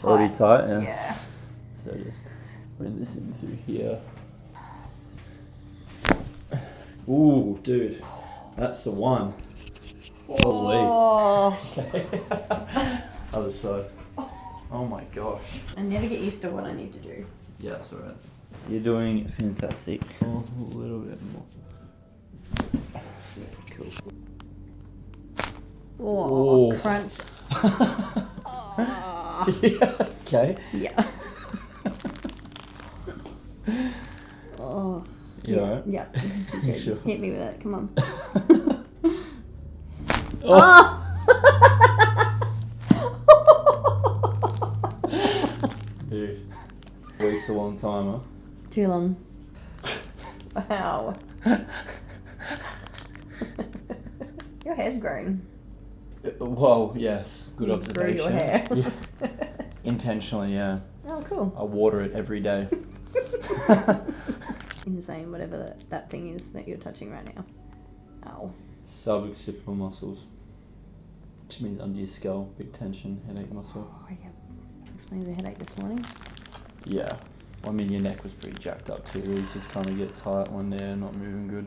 Already tight, yeah. Yeah. So just bring this in through here. Ooh, dude, that's the one. Holy. Oh. Okay. Other side. Oh my gosh. I never get used to what I need to do. Yeah, that's alright. You're doing fantastic. Oh, a little bit more. Cool. Oh, Oh. crunch. Yeah, okay. Yeah. Oh. You alright? Yeah. You sure? Hit me with it. Come on. Oh. Dude. Weeks a long time, huh? Too long. Wow. Your hair's growing. Well, yes. Good You observation. grew your hair. Yeah. Intentionally, yeah. Oh, cool. I water it every day. Insane, whatever that thing is that you're touching right now. Ow. Suboccipital muscles. Which means under your skull. Big tension, headache muscle. Oh, yeah. Explains the headache this morning. Yeah. Well, I mean, your neck was pretty jacked up too. It's just kind of get tight when they're not moving good.